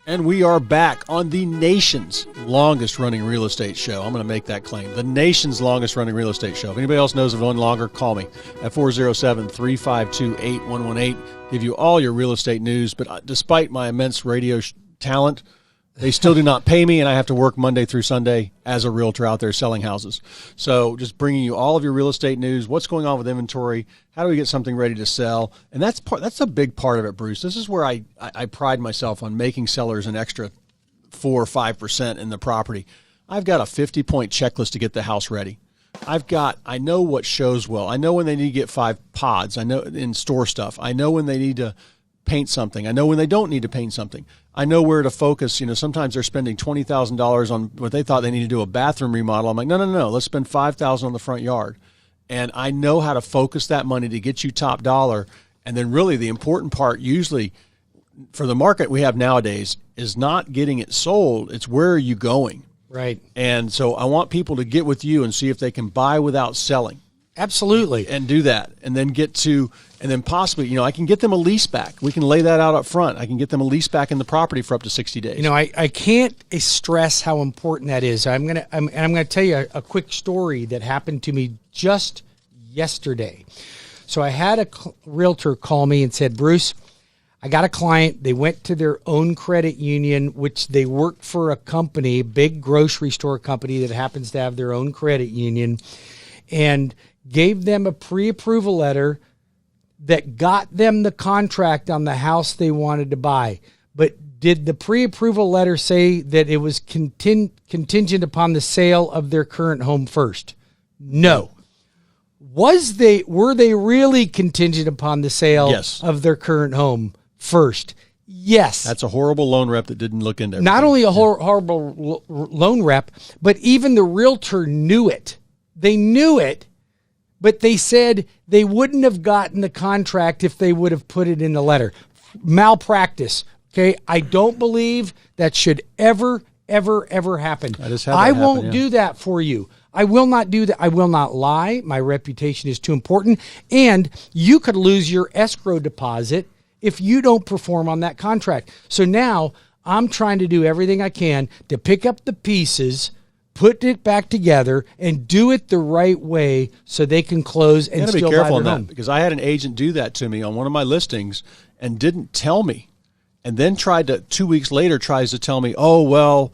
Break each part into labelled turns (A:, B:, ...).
A: And we are back on the nation's longest-running real estate show. I'm going to make that claim. The nation's longest-running real estate show. If anybody else knows of one longer, call me at 407-352-8118. Give you all your real estate news. But despite my immense radio talent, they still do not pay me, and I have to work Monday through Sunday as a realtor out there selling houses. So just bringing you all of your real estate news, what's going on with inventory, how do we get something ready to sell? And that's a big part of it, Bruce. This is where I pride myself on making sellers an extra 4 or 5% in the property. I've got a 50-point checklist to get the house ready. I know what shows well. I know when they need to get 5 pods. I know in store stuff. I know when they need to paint something. I know when they don't need to paint something. I know where to focus. You know, sometimes they're spending $20,000 on what they thought they need to do a bathroom remodel. I'm like, no. Let's spend $5,000 on the front yard. And I know how to focus that money to get you top dollar. And then really the important part usually for the market we have nowadays is not getting it sold. It's where are you going?
B: Right.
A: And so I want people to get with you and see if they can buy without selling.
B: Absolutely.
A: And do that. And then and then possibly, you know, I can get them a lease back. We can lay that out up front. I can get them a lease back in the property for up to 60 days.
B: You know, I can't stress how important that is. I'm gonna tell you a quick story that happened to me just yesterday. So I had a realtor call me and said, Bruce, I got a client. They went to their own credit union, which they worked for a company, big grocery store company that happens to have their own credit union, and gave them a pre-approval letter that got them the contract on the house they wanted to buy. But did the pre-approval letter say that it was contingent upon the sale of their current home first? No. Were they really contingent upon the sale of their current home first? Yes.
A: That's a horrible loan rep that didn't look into everything.
B: Not only a horrible loan rep, but even the realtor knew it. They knew it, but they said they wouldn't have gotten the contract if they would have put it in the letter. Malpractice. Okay. I don't believe that should ever happen. I won't do that for you. I will not do that. I will not lie. My reputation is too important. And you could lose your escrow deposit if you don't perform on that contract. So now I'm trying to do everything I can to pick up the pieces, put it back together, and do it the right way so they can close and still buy their home. You got to be careful on that,
A: because I had an agent do that to me on one of my listings and didn't tell me, and then 2 weeks later tries to tell me, oh, well,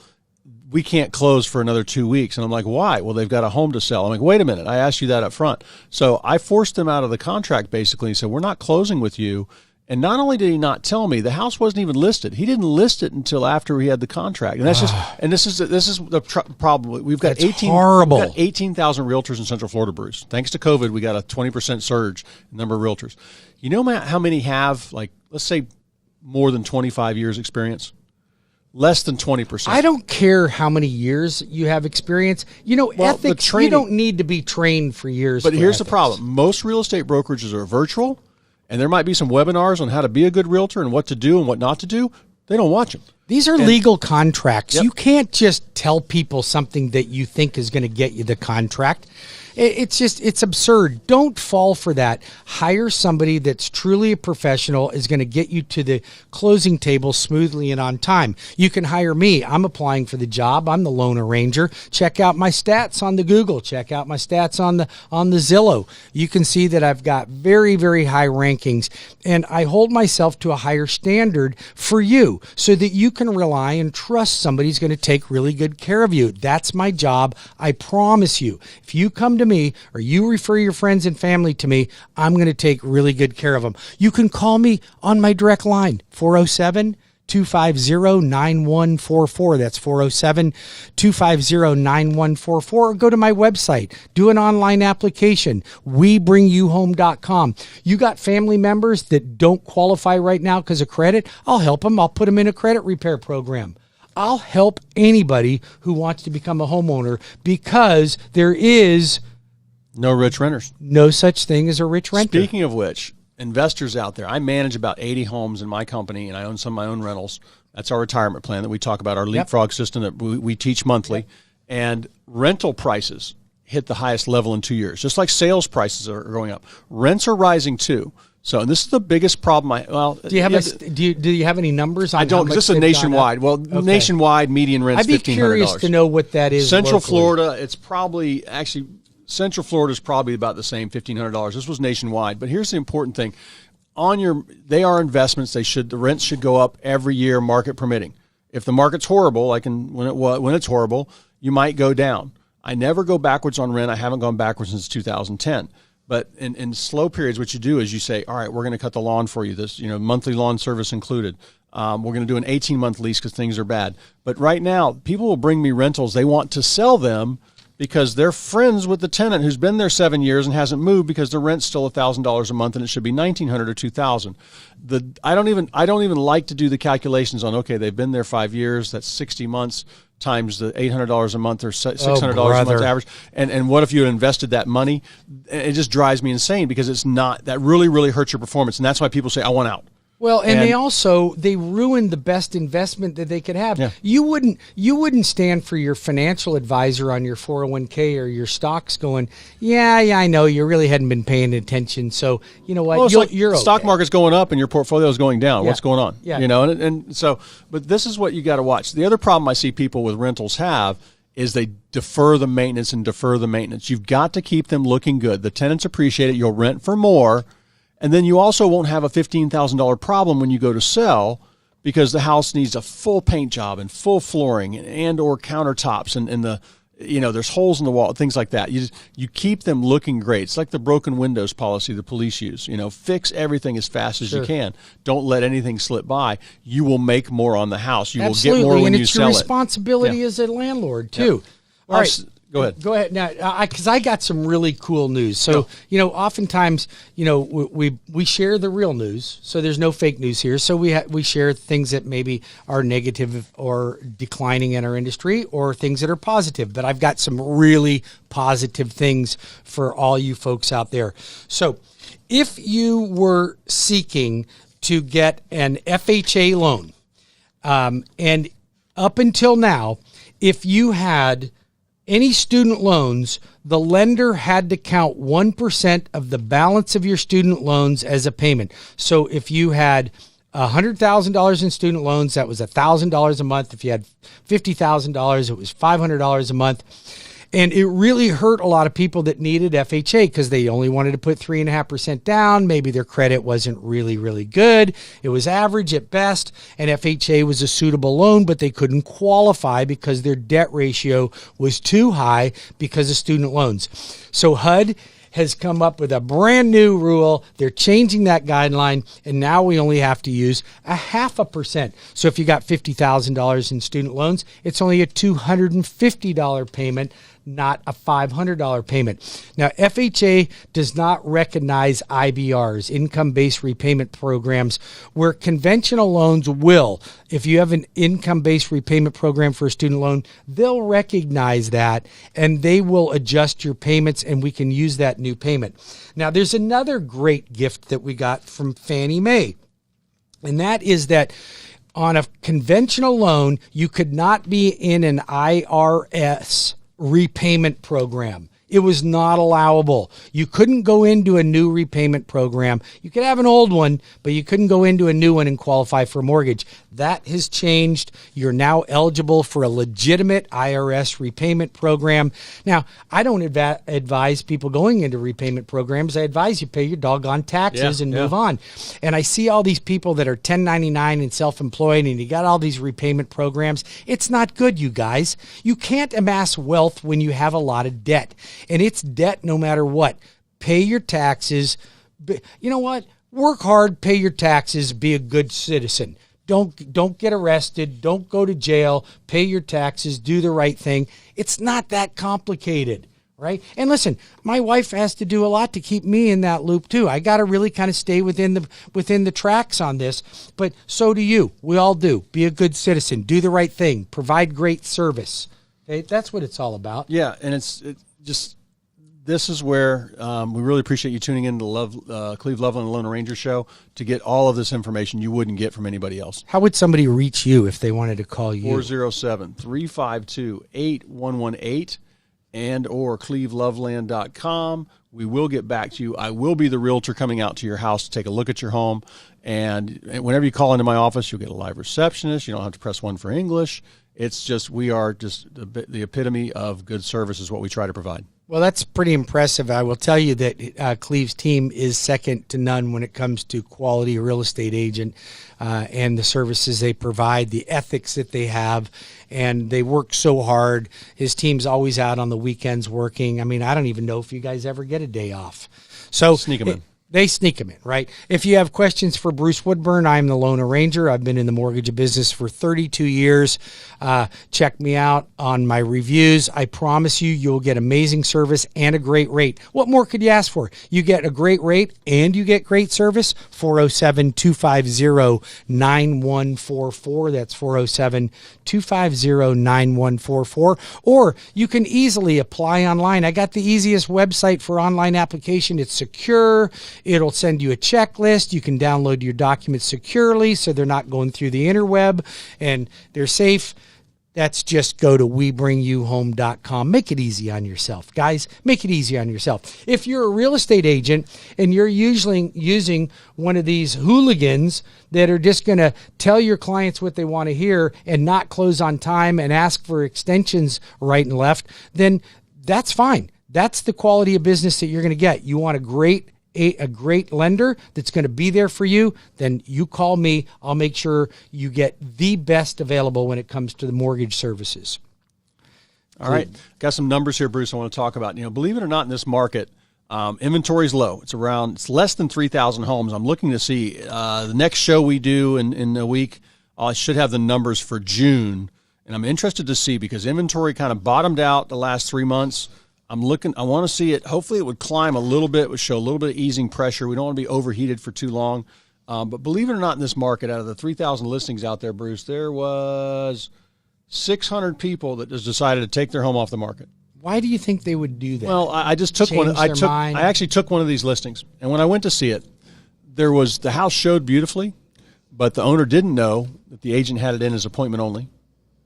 A: we can't close for another 2 weeks. And I'm like, why? Well, they've got a home to sell. I'm like, wait a minute. I asked you that up front. So I forced them out of the contract basically and said, we're not closing with you. And not only did he not tell me, the house wasn't even listed. He didn't list it until after he had the contract. And that's this is the problem. We've got 18,000 realtors in Central Florida, Bruce. Thanks to COVID, we got a 20% surge in the number of realtors. You know how many have, like, let's say more than 25 years experience? Less than 20%.
B: I don't care how many years you have experience. You know, ethics, you don't need to be trained for years.
A: But here's the problem. Most real estate brokerages are virtual. And there might be some webinars on how to be a good realtor and what to do and what not to do. They don't watch them.
B: These are legal contracts. Yep. You can't just tell people something that you think is going to get you the contract. It's absurd. Don't fall for that. Hire somebody that's truly a professional, is going to get you to the closing table smoothly and on time. You can hire me. I'm applying for the job. I'm the loan arranger. Check out my stats on the Google. Check out my stats on the Zillow. You can see that I've got very, very high rankings, and I hold myself to a higher standard for you so that you can rely and trust somebody's going to take really good care of you. That's my job. I promise you. If you come to me or you refer your friends and family to me, I'm going to take really good care of them. You can call me on my direct line, 407-250-9144. That's 407-250-9144. Or go to my website, do an online application, webringyouhome.com. You got family members that don't qualify right now because of credit? I'll help them. I'll put them in a credit repair program. I'll help anybody who wants to become a homeowner, because there is
A: no rich renters.
B: No such thing as a rich renter.
A: Speaking of which, investors out there, I manage about 80 homes in my company, and I own some of my own rentals. That's our retirement plan that we talk about, our leapfrog system that we teach monthly. Yep. And rental prices hit the highest level in 2 years, just like sales prices are going up. Rents are rising too. So, and this is the biggest problem.
B: Do you have do you have any numbers on?
A: I don't. This is nationwide. Well, nationwide median rent is $1,500.
B: I'd be curious to know what that is.
A: Central
B: locally.
A: Florida, it's probably actually Central Florida is probably about the same, $1,500. This was nationwide, but here's the important thing: they are investments. The rents should go up every year, market permitting. If the market's horrible, when it's horrible, you might go down. I never go backwards on rent. I haven't gone backwards since 2010. But in slow periods, what you do is you say, all right, we're going to cut the lawn for you, this monthly lawn service included. We're going to do an 18-month lease because things are bad. But right now, people will bring me rentals. They want to sell them because they're friends with the tenant who's been there 7 years and hasn't moved because the rent's still $1,000 a month and it should be $1,900 or $2,000. I don't even like to do the calculations on, okay, they've been there 5 years, that's 60 months times the $800 a month or $600 a month average. And what if you had invested that money? It just drives me insane because it's not, that really, really hurts your performance. And that's why people say, I want out.
B: Well, and they ruined the best investment that they could have.
A: Yeah.
B: You wouldn't stand for your financial advisor on your 401k or your stocks going, yeah, I know you really hadn't been paying attention. So you know what, you're okay.
A: Stock market's going up and your portfolio is going down.
B: Yeah.
A: What's going on?
B: Yeah.
A: And so, but this is what you got to watch. The other problem I see people with rentals have is they defer the maintenance. You've got to keep them looking good. The tenants appreciate it. You'll rent for more. And then you also won't have a $15,000 problem when you go to sell because the house needs a full paint job and full flooring and or countertops and there's holes in the wall, things like that. You keep them looking great. It's like the broken windows policy the police use. Fix everything as fast as you can. Don't let anything slip by. You will make more on the house. You
B: Absolutely.
A: will get more when you sell it.
B: And it's your responsibility as a landlord too.
A: Yeah. All right. Go ahead.
B: Go ahead. Now, because I got some really cool news. So, oftentimes, we share the real news. So there's no fake news here. So we share things that maybe are negative or declining in our industry or things that are positive. But I've got some really positive things for all you folks out there. So if you were seeking to get an FHA loan, and up until now, if you had any student loans, the lender had to count 1% of the balance of your student loans as a payment. So if you had $100,000 in student loans, that was $1,000 a month. If you had $50,000, it was $500 a month. And it really hurt a lot of people that needed FHA because they only wanted to put 3.5% down. Maybe their credit wasn't really, really good. It was average at best, and FHA was a suitable loan, but they couldn't qualify because their debt ratio was too high because of student loans. So HUD has come up with a brand new rule. They're changing that guideline, and now we only have to use 0.5%. So if you got $50,000 in student loans, it's only a $250 payment, not a $500 payment. Now, FHA does not recognize IBRs, income-based repayment programs, where conventional loans will. If you have an income-based repayment program for a student loan, they'll recognize that, and they will adjust your payments, and we can use that new payment. Now, there's another great gift that we got from Fannie Mae, and that is that on a conventional loan, you could not be in an IRS repayment program. It was not allowable. You couldn't go into a new repayment program. You could have an old one, but you couldn't go into a new one and qualify for a mortgage. That has changed. You're now eligible for a legitimate IRS repayment program. Now, I don't advise people going into repayment programs. I advise you pay your doggone taxes and move on. And I see all these people that are 1099 and self-employed, and you got all these repayment programs. It's not good, you guys. You can't amass wealth when you have a lot of debt. And it's debt no matter what. Pay your taxes. You know what? Work hard, pay your taxes, be a good citizen. Don't get arrested. Don't go to jail. Pay your taxes. Do the right thing. It's not that complicated, right? And listen, my wife has to do a lot to keep me in that loop too. I got to really kind of stay within the tracks on this, but so do you. We all do. Be a good citizen. Do the right thing. Provide great service. Okay? That's what it's all about.
A: Yeah, and it's just this is where we really appreciate you tuning in to Cleve, Loveland, and Lone Ranger Show to get all of this information you wouldn't get from anybody else.
B: How would somebody reach you if they wanted to call you?
A: 407-352-8118. and or cleveloveland.com. We will get back to you. I will be the realtor coming out to your house to take a look at your home. And whenever you call into my office, you'll get a live receptionist. You don't have to press 1 for English. It's just, we are just the epitome of good service is what we try to provide.
B: Well, that's pretty impressive. I will tell you that Cleve's team is second to none when it comes to quality real estate agent and the services they provide, the ethics that they have, and they work so hard. His team's always out on the weekends working. I mean, I don't even know if you guys ever get a day off. So
A: sneak them in.
B: They sneak them in, right? If you have questions for Bruce Woodburn, I'm the loan arranger. I've been in the mortgage business for 32 years. Check me out on my reviews. I promise you'll get amazing service and a great rate. What more could you ask for? You get a great rate and you get great service. 407-250-9144. That's 407-250-9144. Or you can easily apply online. I got the easiest website for online application. It's secure. It'll send you a checklist. You can download your documents securely so they're not going through the interweb and they're safe. That's just go to WeBringYouHome.com. Make it easy on yourself. Guys, make it easy on yourself. If you're a real estate agent and you're usually using one of these hooligans that are just going to tell your clients what they want to hear and not close on time and ask for extensions right and left, then that's fine. That's the quality of business that you're going to get. You want a great lender that's going to be there for you, then you call me. I'll make sure you get the best available when it comes to the mortgage services.
A: All right. Got some numbers here, Bruce, I want to talk about. Believe it or not, in this market, inventory is low. It's less than 3,000 homes. I'm looking to see the next show we do in a week. I should have the numbers for June, and I'm interested to see because inventory kind of bottomed out the last 3 months. I want to see it. Hopefully it would climb a little bit, would show a little bit of easing pressure. We don't want to be overheated for too long. But believe it or not, in this market, out of the 3,000 listings out there, Bruce, there was 600 people that just decided to take their home off the market.
B: Why do you think they would do that?
A: Well, I just took one. I actually took one of these listings. And when I went to see it, the house showed beautifully, but the owner didn't know that the agent had it in as appointment only.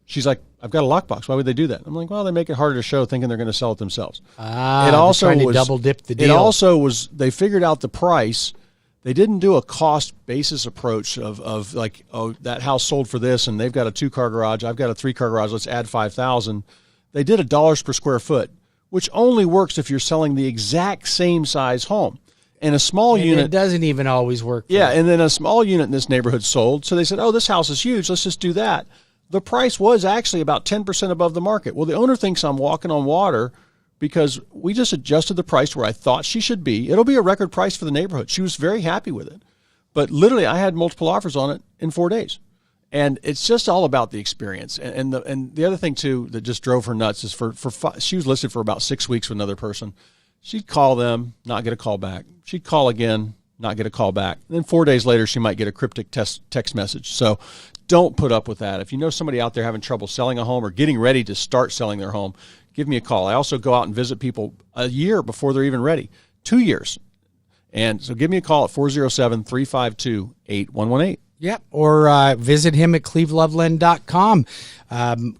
A: She's like, I've got a lockbox. Why would they do that? I'm like, well, they make it harder to show thinking they're going to sell it themselves.
B: It also trying to double dip the deal.
A: It also was, they figured out the price. They didn't do a cost basis approach of like, oh, that house sold for this and they've got a 2-car garage. I've got a 3-car garage. Let's add 5,000. They did $1 per square foot, which only works if you're selling the exact same size home. And a small unit.
B: It doesn't even always work.
A: Yeah. And then a small unit in this neighborhood sold. So they said, oh, this house is huge. Let's just do that. The price was actually about 10% above the market. Well, the owner thinks I'm walking on water because we just adjusted the price where I thought she should be. It'll be a record price for the neighborhood. She was very happy with it. But literally, I had multiple offers on it in 4 days. And it's just all about the experience. And the other thing, too, that just drove her nuts is she was listed for about 6 weeks with another person. She'd call them, not get a call back. She'd call again, not get a call back. And then 4 days later, she might get a cryptic text message. So don't put up with that. If you know somebody out there having trouble selling a home or getting ready to start selling their home, give me a call. I also go out and visit people a year before they're even ready, 2 years. And so give me a call at 407-352-8118.
B: Yep, or visit him at cleveloveland.com.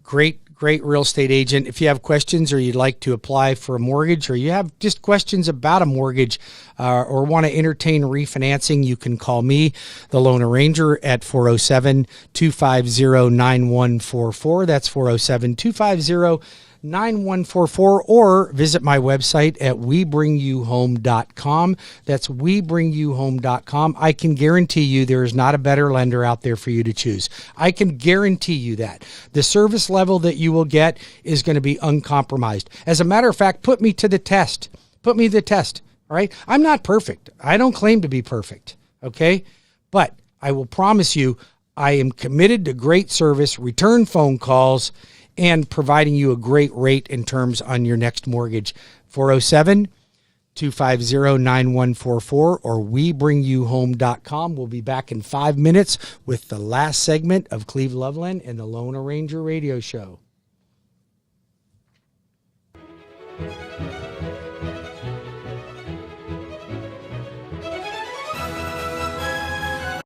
B: Great real estate agent. If you have questions or you'd like to apply for a mortgage or you have just questions about a mortgage or want to entertain refinancing, you can call me, the loan arranger, at 407-250-9144. That's 407-250-9144, or visit my website at WeBringYouHome.com. That's WeBringYouHome.com. I can guarantee you there is not a better lender out there for you to choose. I can guarantee you that. The service level that you will get is going to be uncompromised. As a matter of fact, put me to the test. Put me to the test, all right? I'm not perfect. I don't claim to be perfect, okay? But I will promise you I am committed to great service, return phone calls, and providing you a great rate in terms on your next mortgage. 407-250-9144 or WeBringYouHome.com. We'll be back in 5 minutes with the last segment of Cleve Loveland and the Loan Arranger Radio Show.